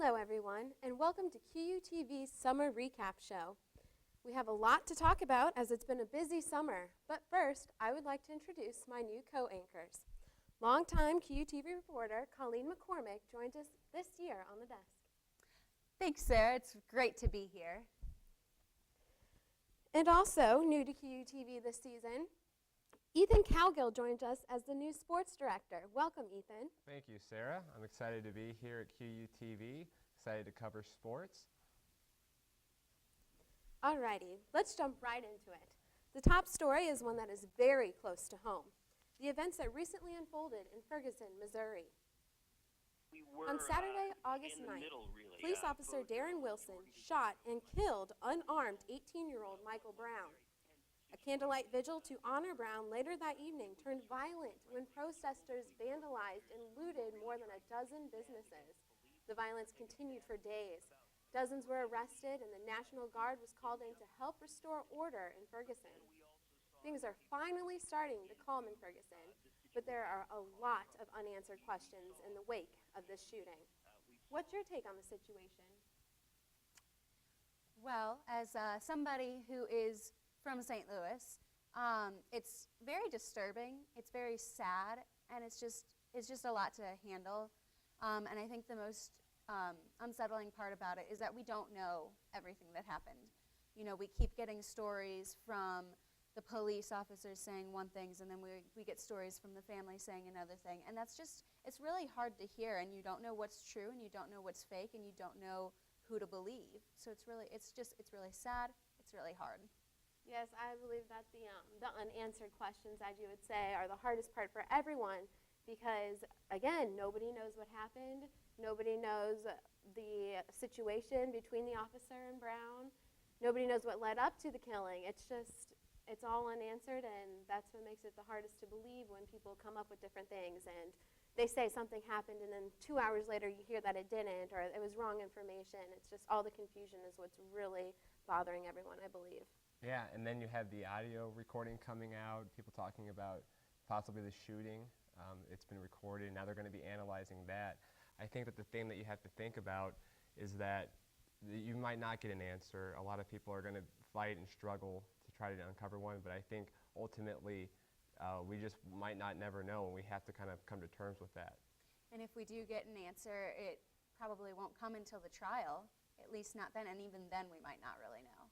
Hello everyone, and welcome to QUTV's Summer Recap Show. We have a lot to talk about as it's been a busy summer, but first I would like to introduce my new co-anchors. Longtime QUTV reporter Colleen McCormick joined us this year on the desk. Thanks, Sarah. It's great to be here. And also, new to QUTV this season, Ethan Cowgill joined us as the new sports director. Welcome, Ethan. Thank you, Sarah. I'm excited to be here at QUTV, excited to cover sports. Alrighty, let's jump right into it. The top story is one that is very close to home. The events that recently unfolded in Ferguson, Missouri. On Saturday, August 9th, police officer Darren Wilson shot and killed unarmed 18-year-old Michael Brown. A candlelight vigil to honor Brown later that evening turned violent when protesters vandalized and looted more than a dozen businesses. The violence continued for days. Dozens were arrested and the National Guard was called in to help restore order in Ferguson. Things are finally starting to calm in Ferguson, but there are a lot of unanswered questions in the wake of this shooting. What's your take on the situation? Well, as somebody who is from St. Louis, it's very disturbing, it's very sad, and it's just a lot to handle. And I think the most unsettling part about it is that we don't know everything that happened. You know, we keep getting stories from the police officers saying one thing, and then we get stories from the family saying another thing. And that's just, it's really hard to hear, and you don't know what's true, and you don't know what's fake, and you don't know who to believe. So it's really sad, it's really hard. Yes, I believe that the unanswered questions, as you would say, are the hardest part for everyone because, again, nobody knows what happened. Nobody knows the situation between the officer and Brown. Nobody knows what led up to the killing. It's all unanswered, and that's what makes it the hardest to believe when people come up with different things and they say something happened and then 2 hours later you hear that it didn't or it was wrong information. It's just all the confusion is what's really bothering everyone, I believe. Yeah, and then you have the audio recording coming out, people talking about possibly the shooting. It's been recorded, and now they're going to be analyzing that. I think that the thing that you have to think about is that you might not get an answer. A lot of people are going to fight and struggle to try to uncover one, but I think ultimately we just might not never know, and we have to kind of come to terms with that. And if we do get an answer, it probably won't come until the trial, at least not then, and even then we might not really know.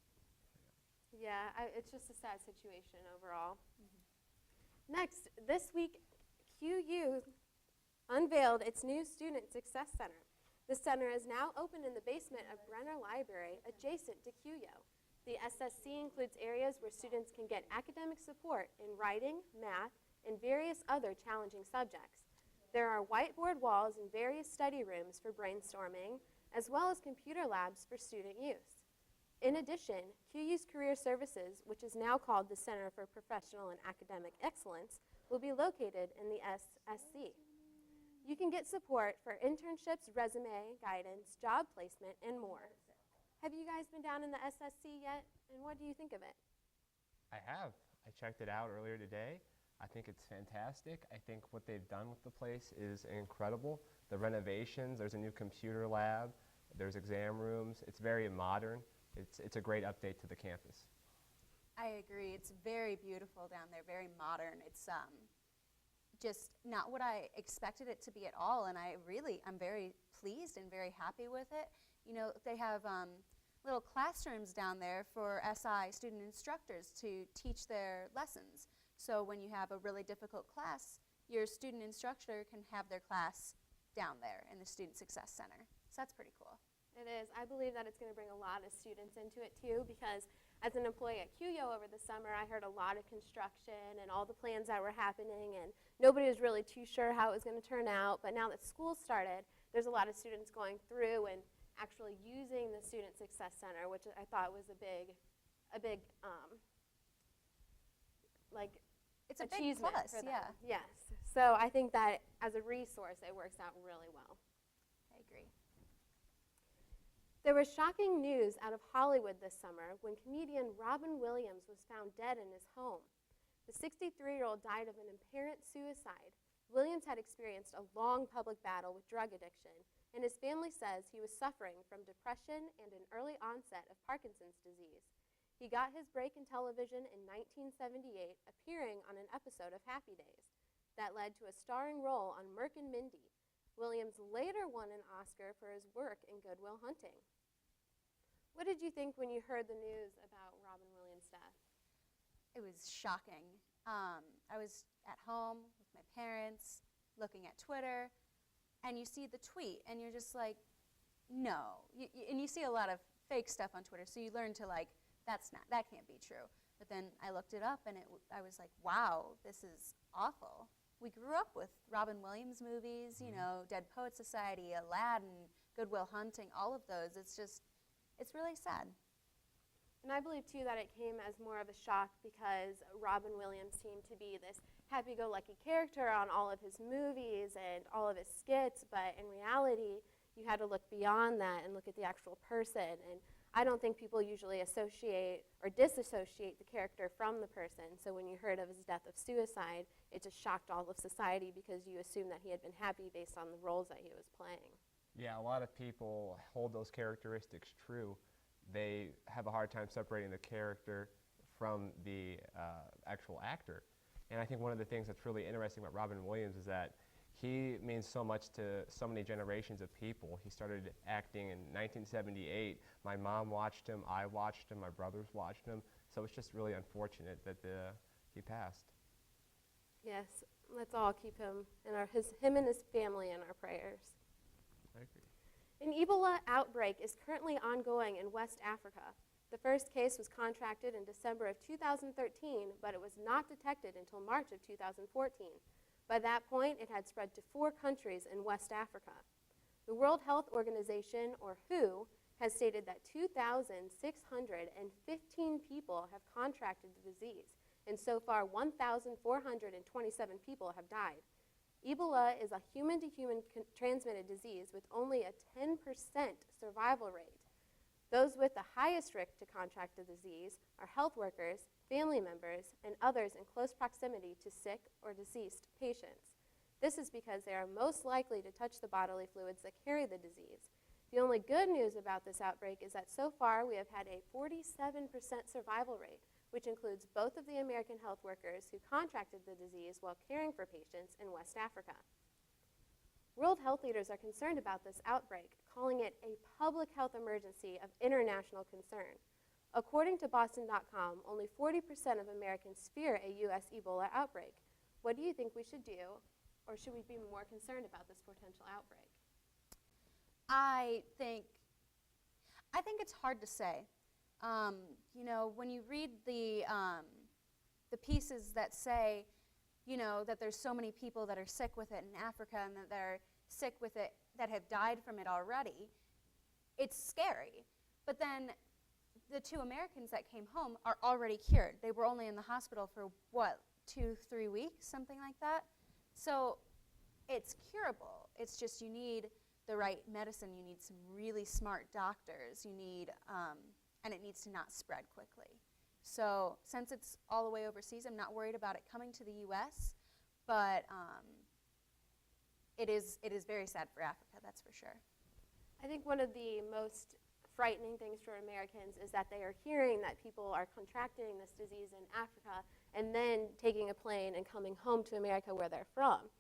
Yeah, it's just a sad situation overall. Mm-hmm. Next, this week, QU unveiled its new Student Success Center. The center is now open in the basement of Brenner Library, adjacent to QU. The SSC includes areas where students can get academic support in writing, math, and various other challenging subjects. There are whiteboard walls and various study rooms for brainstorming, as well as computer labs for student use. In addition, QU's Career Services, which is now called the Center for Professional and Academic Excellence, will be located in the SSC. You can get support for internships, resume, guidance, job placement, and more. Have you guys been down in the SSC yet, and what do you think of it? I have. I checked it out earlier today. I think it's fantastic. I think what they've done with the place is incredible. The renovations, there's a new computer lab, there's exam rooms. It's very modern. It's a great update to the campus. I agree. It's very beautiful down there, very modern. It's just not what I expected it to be at all, and I'm very pleased and very happy with it. You know, they have little classrooms down there for SI student instructors to teach their lessons. So when you have a really difficult class, your student instructor can have their class down there in the Student Success Center. So that's pretty cool. It is. I believe that it's going to bring a lot of students into it too, because as an employee at QU over the summer, I heard a lot of construction and all the plans that were happening, and nobody was really too sure how it was going to turn out. But now that school started, there's a lot of students going through and actually using the Student Success Center, which I thought was a big it's a achievement big plus, for them. yeah. Yes. So I think that as a resource, it works out really well. I agree. There was shocking news out of Hollywood this summer when comedian Robin Williams was found dead in his home. The 63-year-old died of an apparent suicide. Williams had experienced a long public battle with drug addiction, and his family says he was suffering from depression and an early onset of Parkinson's disease. He got his break in television in 1978, appearing on an episode of Happy Days. That led to a starring role on Merc and Mindy. Williams later won an Oscar for his work in Good Will Hunting. What did you think when you heard the news about Robin Williams' death? It was shocking. I was at home with my parents, looking at Twitter, and you see the tweet, and you're just like, no. And you see a lot of fake stuff on Twitter, so you learn to that can't be true. But then I looked it up, and I was like, wow, this is awful. We grew up with Robin Williams movies, Dead Poets Society, Aladdin, Good Will Hunting, all of those. It's really sad. And I believe, too, that it came as more of a shock because Robin Williams seemed to be this happy-go-lucky character on all of his movies and all of his skits, but in reality, you had to look beyond that and look at the actual person. And I don't think people usually associate or disassociate the character from the person. So when you heard of his death of suicide, it just shocked all of society because you assumed that he had been happy based on the roles that he was playing. Yeah, a lot of people hold those characteristics true. They have a hard time separating the character from the actual actor. And I think one of the things that's really interesting about Robin Williams is that he means so much to so many generations of people. He started acting in 1978. My mom watched him, I watched him, my brothers watched him. So it's just really unfortunate that he passed. Yes, let's all keep him and his family in our prayers. I agree. An Ebola outbreak is currently ongoing in West Africa. The first case was contracted in December of 2013, but it was not detected until March of 2014. By that point, it had spread to 4 countries in West Africa. The World Health Organization, or WHO, has stated that 2,615 people have contracted the disease, and so far 1,427 people have died. Ebola is a human-to-human transmitted disease with only a 10% survival rate. Those with the highest risk to contract the disease are health workers, family members, and others in close proximity to sick or deceased patients. This is because they are most likely to touch the bodily fluids that carry the disease. The only good news about this outbreak is that so far we have had a 47% survival rate, which includes both of the American health workers who contracted the disease while caring for patients in West Africa. World health leaders are concerned about this outbreak, calling it a public health emergency of international concern. According to Boston.com, only 40% of Americans fear a U.S. Ebola outbreak. What do you think we should do, or should we be more concerned about this potential outbreak? I think it's hard to say. When you read the pieces that say, that there's so many people that are sick with it in Africa and that they're sick with it that have died from it already, it's scary. But then the 2 Americans that came home are already cured. They were only in the hospital for, 2-3 weeks, something like that. So it's curable. It's just you need the right medicine. You need some really smart doctors. You need, and it needs to not spread quickly. So since it's all the way overseas, I'm not worried about it coming to the U.S., but it is very sad for Africa, that's for sure. I think one of the most frightening things for Americans is that they are hearing that people are contracting this disease in Africa and then taking a plane and coming home to America where they're from.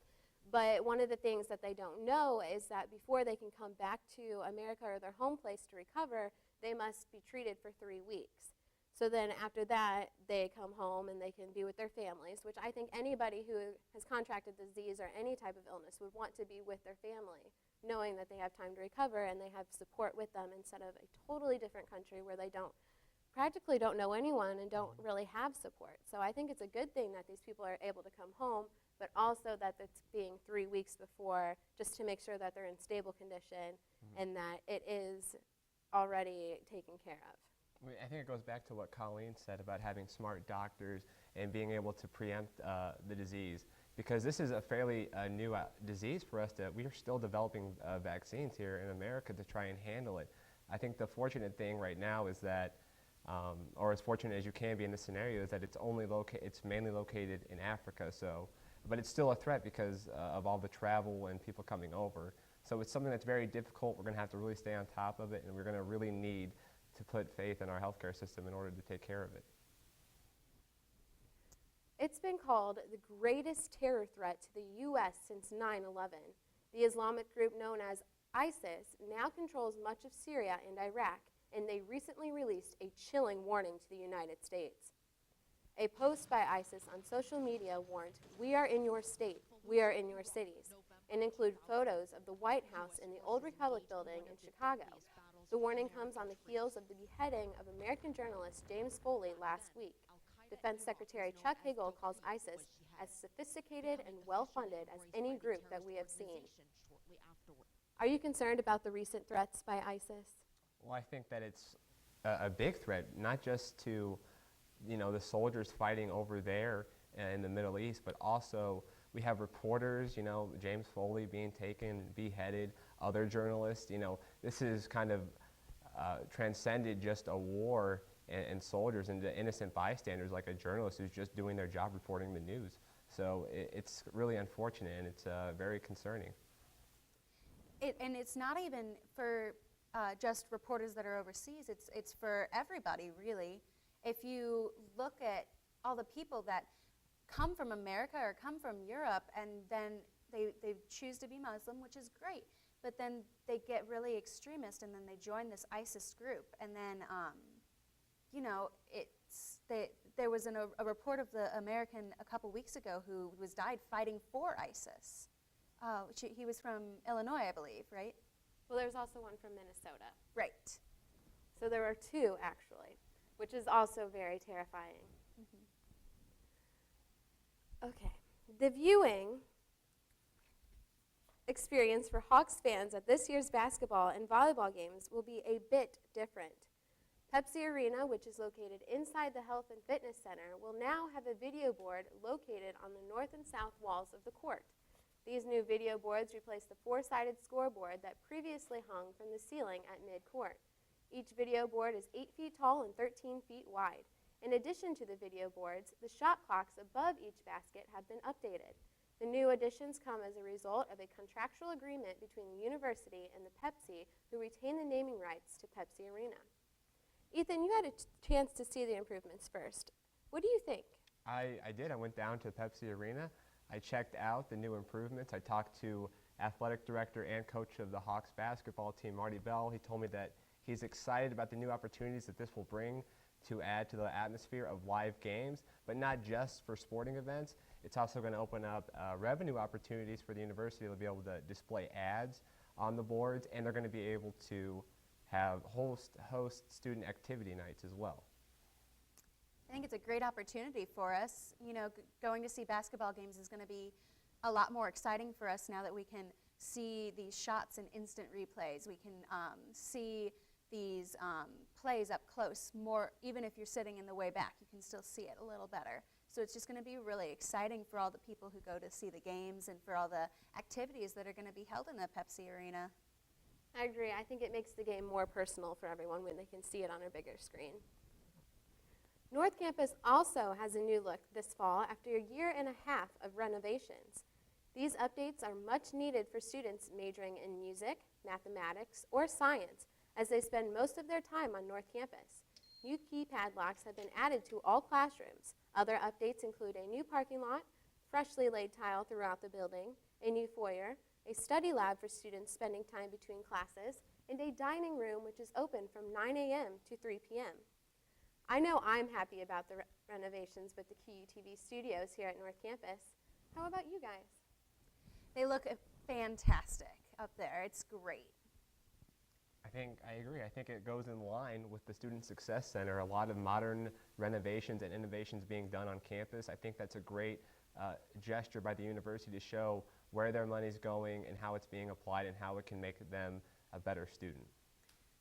But one of the things that they don't know is that before they can come back to America or their home place to recover, they must be treated for 3 weeks. So then after that, they come home and they can be with their families, which I think anybody who has contracted the disease or any type of illness would want to be with their family, knowing that they have time to recover and they have support with them instead of a totally different country where they practically don't know anyone and don't really have support. So I think it's a good thing that these people are able to come home, but also that it's being 3 weeks before, just to make sure that they're in stable condition and that it is already taken care of. I think it goes back to what Colleen said about having smart doctors and being able to preempt the disease, because this is a fairly new disease for us. We are still developing vaccines here in America to try and handle it. I think the fortunate thing right now is that, or as fortunate as you can be in this scenario, is that it's mainly located in Africa. So but it's still a threat because of all the travel and people coming over. So it's something that's very difficult. We're going to have to really stay on top of it, and we're going to really need to put faith in our healthcare system in order to take care of it. It's been called the greatest terror threat to the U.S. since 9/11. The Islamic group known as ISIS now controls much of Syria and Iraq, and they recently released a chilling warning to the United States. A post by ISIS on social media warned, "We are in your state, we are in your cities," and include photos of the White House in the Old Republic building in Chicago. The warning comes on the heels of the beheading of American journalist James Foley last week. Defense Secretary Chuck Hagel calls ISIS as sophisticated and well-funded as any group that we have seen. Are you concerned about the recent threats by ISIS? Well, I think that it's a big threat, not just to, the soldiers fighting over there in the Middle East, but also we have reporters, James Foley being taken, beheaded, other journalists. This is kind of transcended just a war and soldiers into innocent bystanders like a journalist who's just doing their job reporting the news. So it's really unfortunate, and it's very concerning. And it's not even for just reporters that are overseas. It's for everybody, really. If you look at all the people that come from America or come from Europe, and then they choose to be Muslim, which is great, but then they get really extremist, and then they join this ISIS group, and then there was a report of the American a couple weeks ago who died fighting for ISIS. He was from Illinois, I believe, right? Well, there's also one from Minnesota. Right. So there are two, actually, which is also very terrifying. Okay. The viewing experience for Hawks fans at this year's basketball and volleyball games will be a bit different. Pepsi Arena, which is located inside the Health and Fitness Center, will now have a video board located on the north and south walls of the court. These new video boards replace the four-sided scoreboard that previously hung from the ceiling at mid-court. Each video board is 8 feet tall and 13 feet wide. In addition to the video boards, the shot clocks above each basket have been updated. The new additions come as a result of a contractual agreement between the university and the Pepsi, who retain the naming rights to Pepsi Arena. Ethan, you had a chance to see the improvements first. What do you think? I did. I went down to Pepsi Arena. I checked out the new improvements. I talked to athletic director and coach of the Hawks basketball team, Marty Bell. He told me that he's excited about the new opportunities that this will bring to add to the atmosphere of live games, but not just for sporting events. It's also going to open up revenue opportunities for the university. They'll be able to display ads on the boards, and they're going to be able to have host student activity nights as well. I think it's a great opportunity for us. Going to see basketball games is going to be a lot more exciting for us now that we can see these shots in instant replays. We can see these plays up close more. Even if you're sitting in the way back, you can still see it a little better. So it's just going to be really exciting for all the people who go to see the games and for all the activities that are going to be held in the Pepsi Arena. I agree. I think it makes the game more personal for everyone when they can see it on a bigger screen. North Campus also has a new look this fall after a year and a half of renovations. These updates are much needed for students majoring in music, mathematics, or science, as they spend most of their time on North Campus. New keypad locks have been added to all classrooms. Other updates include a new parking lot, freshly laid tile throughout the building, a new foyer, a study lab for students spending time between classes, and a dining room which is open from 9 a.m. to 3 p.m. I know I'm happy about the renovations with the QUTV studios here at North Campus. How about you guys? They look fantastic up there. It's great. I agree. I think it goes in line with the Student Success Center. A lot of modern renovations and innovations being done on campus. I think that's a great gesture by the university to show where their money's going and how it's being applied and how it can make them a better student.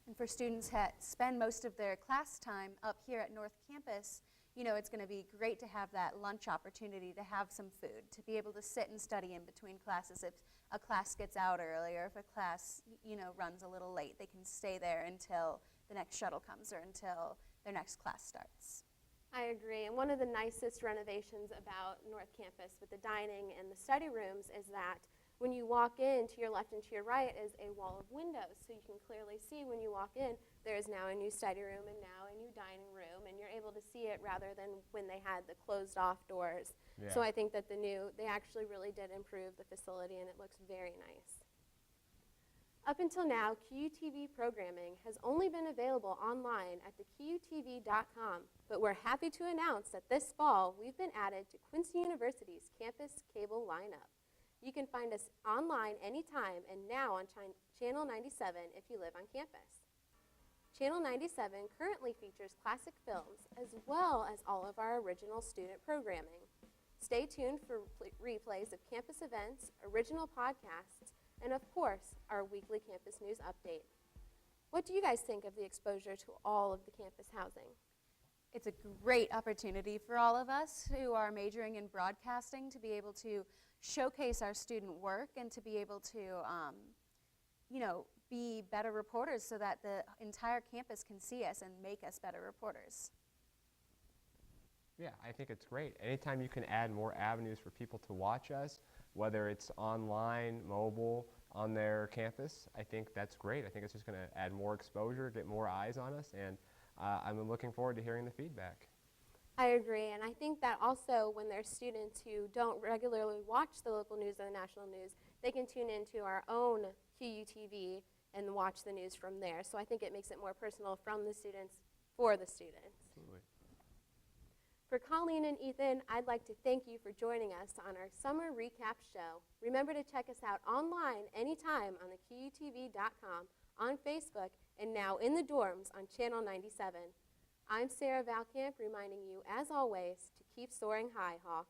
And for students that spend most of their class time up here at North Campus, it's going to be great to have that lunch opportunity, to have some food, to be able to sit and study in between classes. If a class gets out early or if a class, runs a little late, they can stay there until the next shuttle comes or until their next class starts. I agree. And one of the nicest renovations about North Campus with the dining and the study rooms is that when you walk in, to your left and to your right is a wall of windows. So you can clearly see when you walk in, there is now a new study room and now a new dining room. And you're able to see it rather than when they had the closed off doors. Yeah. So I think that they actually really did improve the facility, and it looks very nice. Up until now, QUTV programming has only been available online at the QUTV.com, but we're happy to announce that this fall we've been added to Quincy University's campus cable lineup. You can find us online anytime and now on Channel 97 if you live on campus. Channel 97 currently features classic films as well as all of our original student programming. Stay tuned for replays of campus events, original podcasts, and of course, our weekly campus news update. What do you guys think of the exposure to all of the campus housing? It's a great opportunity for all of us who are majoring in broadcasting to be able to showcase our student work and to be able to, be better reporters so that the entire campus can see us and make us better reporters. Yeah, I think it's great. Anytime you can add more avenues for people to watch us, whether it's online, mobile, on their campus, I think that's great. I think it's just going to add more exposure, get more eyes on us, and I'm looking forward to hearing the feedback. I agree, and I think that also when there's students who don't regularly watch the local news or the national news, they can tune into our own QUTV and watch the news from there. So I think it makes it more personal from the students for the students. Absolutely. For Colleen and Ethan, I'd like to thank you for joining us on our summer recap show. Remember to check us out online anytime on the QUTV.com, on Facebook, and now in the dorms on Channel 97. I'm Sarah Valkamp, reminding you, as always, to keep soaring high, Hawk.